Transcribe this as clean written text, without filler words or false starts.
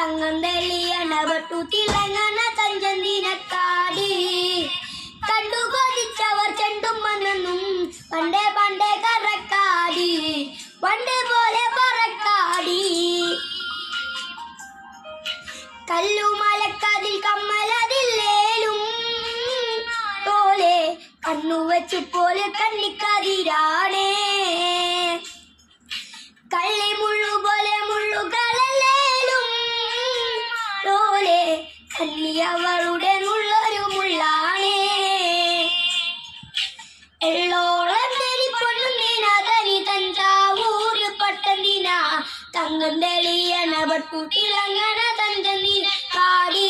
തങ്കം തെളിയണ പട്ടു തിളങ്ങണ തഞ്ചന്തിനക്കാടി കണ്ടു കൊതിച്ചവർ ചെണ്ടും മണ്ണും പണ്ടേ പണ്ടേ കറക്കാടി പണ്ട് പോലെ പറക്കാടി കല്ലുമലക്കതിൽ കമ്മലതില്ലേലും പോലെ കണ്ണു വെച്ചു പോലെ കണ്ണിക്കതിരാണേ കള്ളി മുള്ളു പോലെ മുള്ളുകളല്ലേലും പോലെ കല്ലിയവളുടെ മുള്ളൊരു മുള്ളാണേ എള്ളോളം തെളിപ്പൊണ്ണുന്നതിനതനി തഞ്ചാവൂര് പട്ടന്തിന തങ്കം തെളിയണ പട്ടു തിളങ്ങണ തഞ്ചന്തിന കാടി